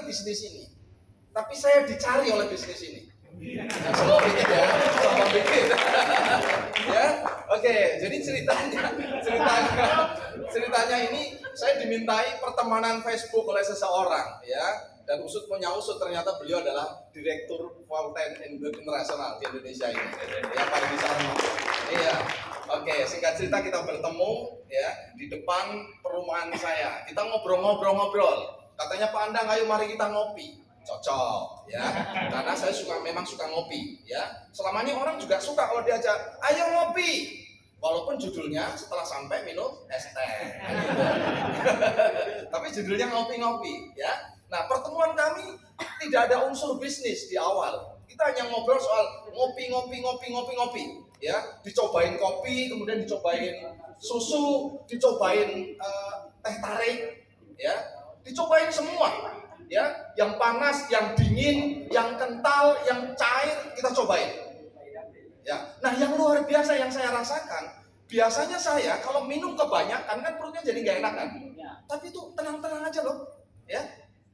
bisnis ini, tapi saya dicari oleh bisnis ini. Semua bikin ya, sama bikin. Ya, oke. Jadi ceritanya ini saya dimintai pertemanan Facebook oleh seseorang, ya. Dan usut punya usut ternyata beliau adalah direktur Fountain International di Indonesia ini. Ya, Pak Edi Sarma. Iya. Oke, singkat cerita kita bertemu ya di depan perumahan saya. Kita ngobrol-ngobrol. Katanya Pak Andang, ayo mari kita ngopi. Cocok ya, karena saya memang suka ngopi ya. Selama ini orang juga suka kalau diajak ayo ngopi, walaupun judulnya setelah sampai minum es teh tapi judulnya ngopi-ngopi ya. Nah, pertemuan kami tidak ada unsur bisnis di awal. Kita hanya ngobrol soal ngopi ya. Dicobain kopi, kemudian dicobain susu, dicobain teh tarik ya, dicobain semua ya, yang panas, yang dingin, yang kental, yang cair, kita cobain. Ya, nah yang luar biasa yang saya rasakan, biasanya saya kalau minum kebanyakan kan perutnya jadi nggak enak kan, tapi itu tenang-tenang aja loh, ya.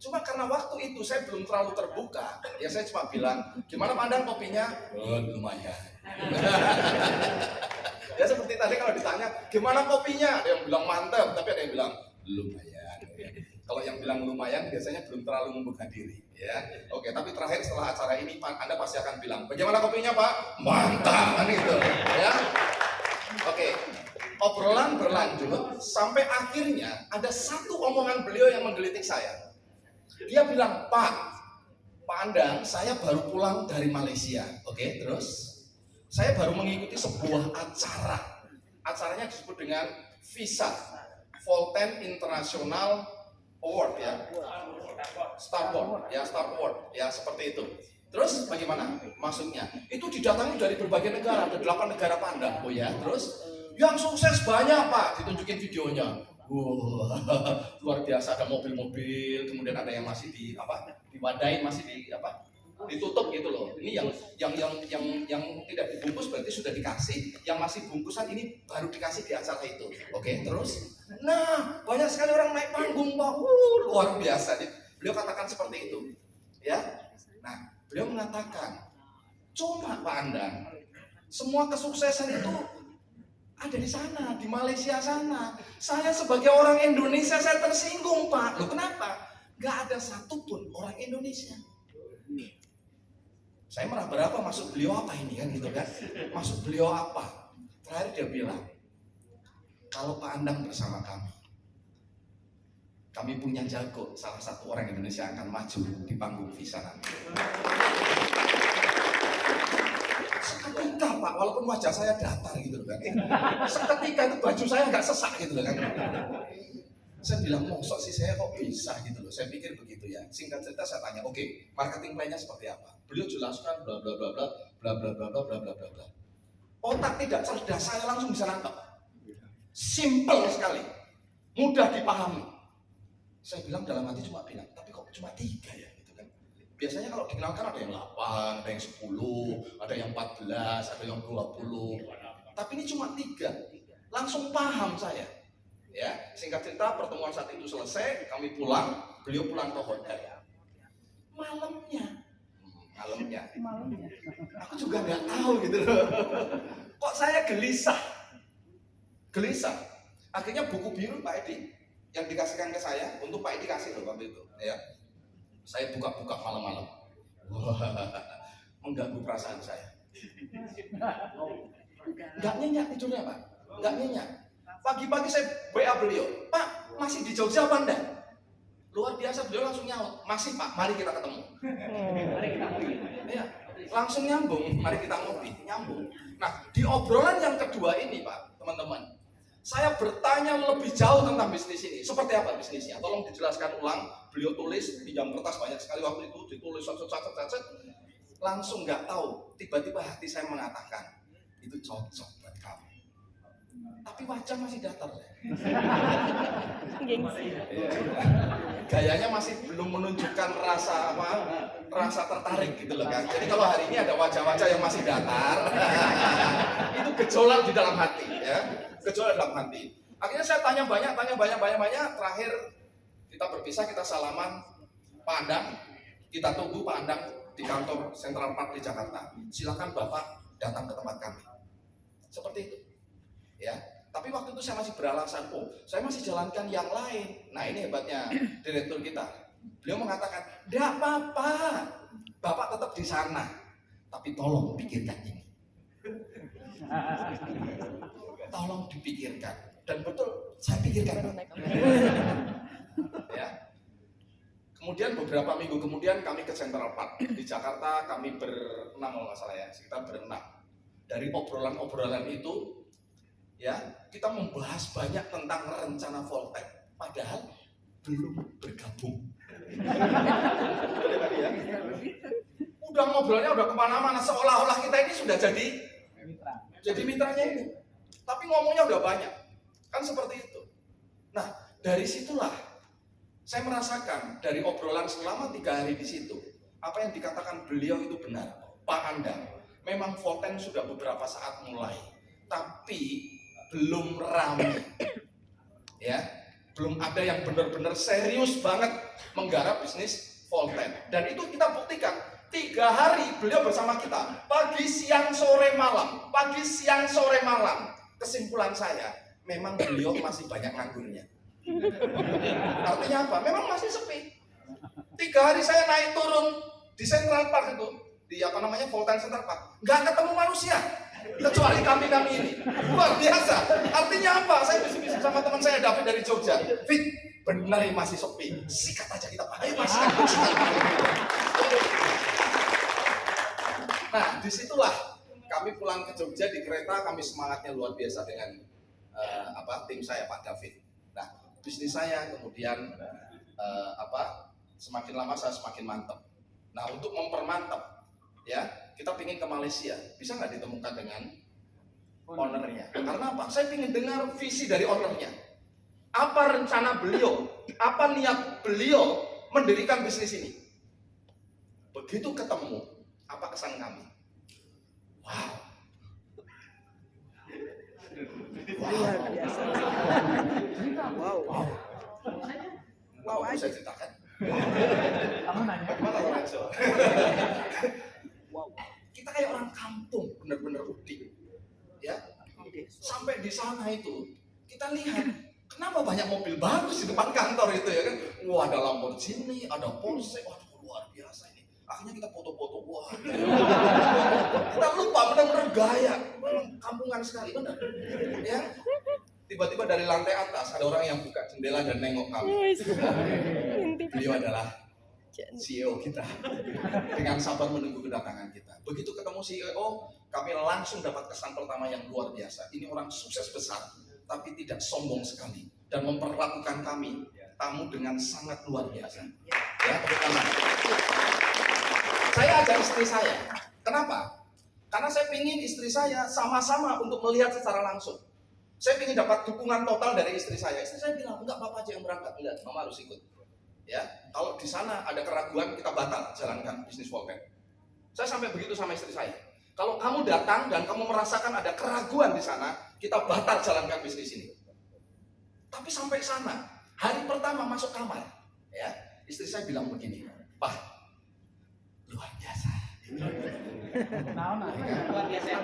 Cuma karena waktu itu saya belum terlalu terbuka, ya saya cuma bilang, gimana pandang kopinya? Lumayan. Ya seperti tadi kalau ditanya, gimana kopinya? Ada yang bilang mantap, tapi ada yang bilang lumayan. Kalau yang bilang lumayan biasanya belum terlalu membuka diri, ya. Oke, tapi terakhir setelah acara ini Anda pasti akan bilang, bagaimana kopinya Pak? Mantap, kan gitu, ya. Oke, obrolan berlanjut sampai akhirnya ada satu omongan beliau yang menggelitik saya. Dia bilang, Pak Andang, saya baru pulang dari Malaysia, oke, terus saya baru mengikuti sebuah acara. Acaranya disebut dengan Visa Fountain International Award ya, Star Award ya, seperti itu. Terus bagaimana maksudnya? Itu didatangi dari berbagai negara, ada 8 negara pandang, oh ya. Terus yang sukses banyak Pak, ditunjukin videonya. Luar biasa, ada mobil-mobil, kemudian ada yang masih diwadain, masih ditutup gitu loh. Ini yang tidak dibungkus berarti sudah dikasih, yang masih bungkusan ini baru dikasih di acara itu. Oke, terus nah, banyak sekali orang naik panggung, Pak. Luar biasa. Beliau katakan seperti itu. Ya. Nah, beliau mengatakan, "Coba Pak Andang, semua kesuksesan itu ada di sana, di Malaysia sana. Saya sebagai orang Indonesia saya tersinggung, Pak." Loh, kenapa? Gak ada satupun orang Indonesia. Saya meraba-raba maksud beliau apa ini kan gitu kan? Maksud beliau apa? Terakhir dia bilang, kalau Pak Andang bersama kami punya jago, salah satu orang Indonesia akan maju di panggung Visa nanti. Seketika Pak, walaupun wajah saya datar gitu kan, seketika itu baju saya nggak sesak gitu kan. Saya bilang, mosok sih saya kok bisa gitu loh. Saya pikir begitu ya. Singkat cerita saya tanya, oke, marketing plan-nya seperti apa? Beliau jelaskan bla bla bla bla bla bla bla bla bla bla bla bla. Otak tidak cerdas, saya langsung bisa nangkep. Simple sekali, mudah dipahami. Saya bilang dalam hati cuma bilang, tapi kok cuma 3 ya gitu kan. Biasanya kalau dikenalkan ada yang 8, ada yang 10, ada yang 14, ada yang 20. Tapi ini cuma 3, langsung paham saya. Ya, singkat cerita pertemuan saat itu selesai, kami pulang, beliau pulang ke hotel. Malamnya, aku juga nggak tahu gitu loh. Kok saya gelisah. Akhirnya buku biru Pak Edi yang dikasihkan ke saya, untuk Pak Edi kasih loh waktu itu. Ya, saya buka-buka malam-malam. Mengganggu perasaan saya. Nggak nyenyak tidurnya Pak, nggak nyenyak. Pagi-pagi saya WA beliau, Pak masih di Jogja apa enggak? Luar biasa, beliau langsung nyaut, masih Pak, mari kita ketemu. Ya, langsung nyambung, mari kita ngopi, nyambung. Nah, di obrolan yang kedua ini Pak, teman-teman, saya bertanya lebih jauh tentang bisnis ini. Seperti apa bisnisnya? Tolong dijelaskan ulang. Beliau tulis, pinjam kertas banyak sekali waktu itu, ditulis sacet. Langsung nggak tahu, tiba-tiba hati saya mengatakan, itu cocok buat kamu. Tapi wajah masih datar ya. Gayanya masih belum menunjukkan rasa tertarik gitu loh kan. Jadi kalau hari ini ada wajah-wajah yang masih datar, itu gejolak di dalam hati ya. Gejolak dalam hati. Akhirnya saya tanya banyak. Terakhir kita berpisah, kita salaman. Pak Andang, kita tunggu Pak Andang di kantor Central Park di Jakarta. Silakan Bapak datang ke tempat kami. Seperti itu. Ya. Tapi waktu itu saya masih beralasan, oh saya masih jalankan yang lain. Nah ini hebatnya direktur kita. Beliau mengatakan, tidak apa-apa, Bapak tetap di sana. Tapi tolong pikirkan ini. Tolong dipikirkan. Dan betul, saya pikirkan. Ya. Kemudian beberapa minggu kemudian kami ke Central Park. Di Jakarta kami berenam kalau nggak salah ya, sekitar berenam. Dari obrolan-obrolan itu, ya kita membahas banyak tentang rencana Voltec, padahal belum bergabung. Udah ngobrolnya udah kemana-mana, seolah-olah kita ini sudah jadi mitranya ini. Tapi ngomongnya udah banyak, kan seperti itu. Nah dari situlah saya merasakan dari obrolan selama 3 hari di situ, apa yang dikatakan beliau itu benar, Pak Andang. Memang Volten sudah beberapa saat mulai, tapi belum ramai, ya, belum ada yang benar-benar serius banget menggarap bisnis Volten. Dan itu kita buktikan 3 hari beliau bersama kita, pagi, siang, sore, malam, pagi, siang, sore, malam. Kesimpulan saya, memang beliau masih banyak nganggurnya. Artinya apa? Memang masih sepi. 3 hari saya naik turun di Central Park itu, di Volten Central Park, nggak ketemu manusia. Kecuali kami ini, luar biasa. Artinya apa? Saya bisik-bisik sama teman saya David dari Jogja. Fit, benar ini masih sepi. Sikat aja kita, ayo masih. Nah, disitulah kami pulang ke Jogja di kereta. Kami semangatnya luar biasa dengan tim saya Pak David. Nah, bisnis saya kemudian semakin lama saya semakin mantap. Nah, untuk mempermantap, ya kita pingin ke Malaysia, bisa nggak ditemukan dengan ownernya? Karena apa? Saya pingin dengar visi dari ownernya. Apa rencana beliau? Apa niat beliau mendirikan bisnis ini? Begitu ketemu, apa kesan kami? Wow. Luar biasa. Wow. Wow, saya ceritakan. Kamu nanya. Bagaimana Lorenzo? Wow. Kita kayak orang kampung, benar-benar udik. Ya. Sampai di sana itu, kita lihat kenapa banyak mobil bagus di depan kantor itu ya kan? Wah, ada Lamborghini, ada Porsche, waduh luar biasa ini. Akhirnya kita foto-foto, wah. Kita lupa benar-benar gaya, memang kampungan sekali benar. Ya. Tiba-tiba dari lantai atas ada orang yang buka jendela dan nengok kami. Beliau adalah CEO kita. Dengan sabar menunggu kedatangan kita. Begitu ketemu CEO, kami langsung dapat kesan pertama yang luar biasa. Ini orang sukses besar, tapi tidak sombong sekali dan memperlakukan kami tamu dengan sangat luar biasa. Ya, pertama. Saya ajak istri saya. Kenapa? Karena saya ingin istri saya sama-sama untuk melihat secara langsung. Saya ingin dapat dukungan total dari istri saya. Istri saya bilang, enggak, Bapak aja yang berangkat. Enggak, Mama harus ikut. Ya, kalau di sana ada keraguan, kita batal jalankan bisnis Volten. Saya sampai begitu sama istri saya. Kalau kamu datang dan kamu merasakan ada keraguan di sana, kita batal jalankan bisnis ini. Tapi sampai sana, hari pertama masuk kamar, ya, istri saya bilang begini, Pak, luar biasa. Luar biasa.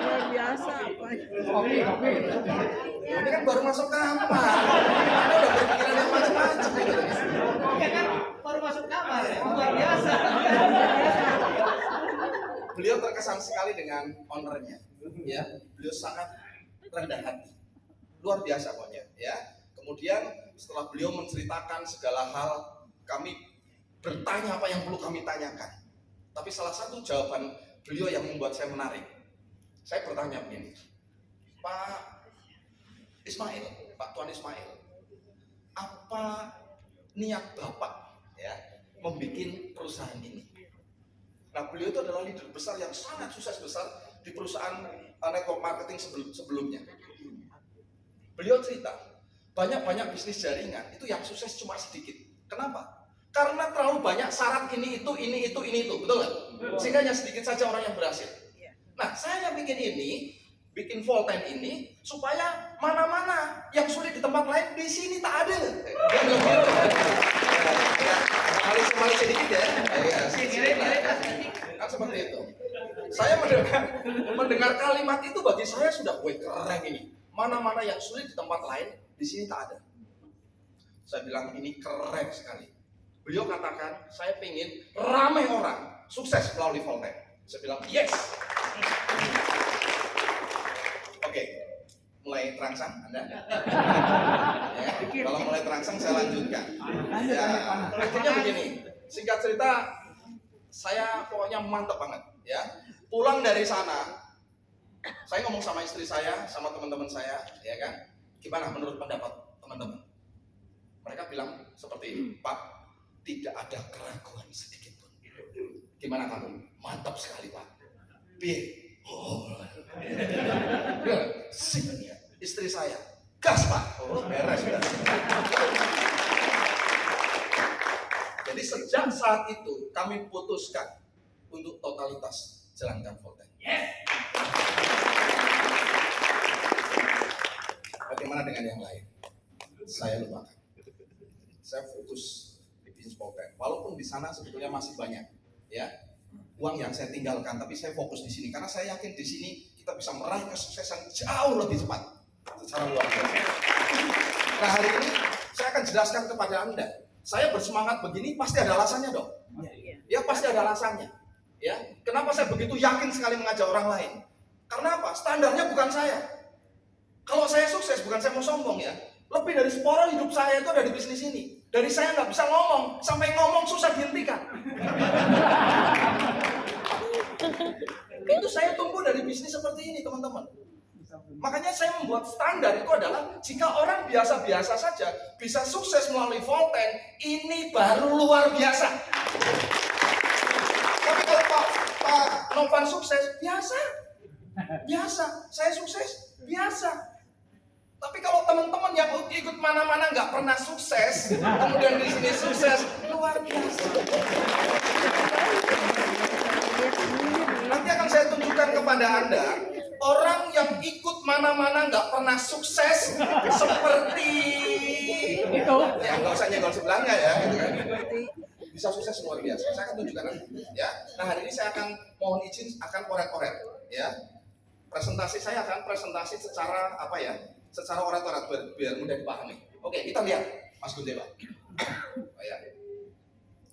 Luar biasa. Oke. Ini kan baru masuk kamar. Anda udah berpikiran yang macam-macam. Oke kan baru masuk kamar ya. Luar biasa. Beliau terkesan sekali dengan ownernya. Ya, beliau sangat rendah hati. Luar biasa pokoknya, ya. Kemudian setelah beliau menceritakan segala hal, kami bertanya apa yang perlu kami tanyakan. Tapi salah satu jawaban beliau yang membuat saya menarik. Saya bertanya begini, Pak Ismail, Pak Tuan Ismail, apa niat Bapak ya membuat perusahaan ini? Nah, beliau itu adalah leader besar yang sangat sukses besar di perusahaan network marketing sebelumnya. Beliau cerita, banyak bisnis jaringan itu yang sukses cuma sedikit. Kenapa? Karena terlalu banyak syarat ini itu, betul nggak? Sehingga hanya sedikit saja orang yang berhasil. Nah, saya bikin Volten ini supaya mana-mana yang sulit di tempat lain, di sini tak ada. Dia bilang gitu. Ya, Malaysia dikit ya. Ya, kan seperti itu. Saya mendengar kalimat itu bagi saya sudah keren ini. Mana-mana yang sulit di tempat lain, di sini tak ada. Saya bilang ini keren sekali. Beliau katakan, saya pengen ramai orang sukses melalui Voltaire. Saya bilang, yes. Oke, mulai terangsang Anda? Ya, kalau mulai terangsang saya lanjutkan. Ya, akhirnya begini, singkat cerita, saya pokoknya mantap banget. Ya, pulang dari sana, saya ngomong sama istri saya, sama teman-teman saya, ya kan? Gimana menurut pendapat teman-teman? Mereka bilang seperti ini, Pak, tidak ada keraguan sedikit pun. Gimana kamu? Mantap sekali, Pak. Piye? Oh. Sip, istri saya, gas, Pak. Oh, beres. Jadi sejak saat itu kami putuskan untuk totalitas jalankan Voltaire. Bagaimana dengan yang lain? Saya lupakan. Saya fokus di bisnis Voltaire. Walaupun di sana sebetulnya masih banyak, ya, uang yang saya tinggalkan, tapi saya fokus di sini karena saya yakin di sini kita bisa meraih kesuksesan jauh lebih cepat secara luar biasa. Nah, hari ini saya akan jelaskan kepada Anda. Saya bersemangat begini pasti ada alasannya dong. Ya, pasti ada alasannya. Ya, kenapa saya begitu yakin sekali mengajak orang lain? Karena apa? Standarnya bukan saya. Kalau saya sukses, bukan saya mau sombong ya. Lebih dari separuh hidup saya itu ada di bisnis ini. Dari saya nggak bisa ngomong, sampai ngomong susah dihentikan. Itu saya tumbuh dari bisnis seperti ini, teman-teman. Makanya saya membuat standar itu adalah jika orang biasa-biasa saja bisa sukses melalui Voltaire, ini baru luar biasa. Tapi kalau Pak Novan sukses, biasa. Saya sukses, biasa. Tapi kalau teman-teman yang ikut mana-mana nggak pernah sukses, kemudian di sini sukses, luar biasa. Nanti akan saya tunjukkan kepada Anda, orang yang ikut mana-mana nggak pernah sukses seperti itu. Ya nggak usah nyenggol sebelahnya ya, gitu kan. Bisa sukses luar biasa. Saya akan tunjukkan nanti. Ya. Nah, hari ini saya akan mohon izin akan korek-korek. Ya. Presentasi saya akan presentasi secara apa ya? Secara orat-orat biar mudah dipahami. Oke, kita lihat Mas Gundewa. Oh, ya.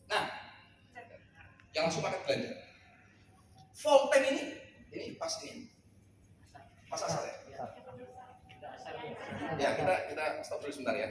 Nah, yang langsung pakai blender. Voltaire ini pas ini. Mas asal ya? Ya, kita stop dulu sebentar ya.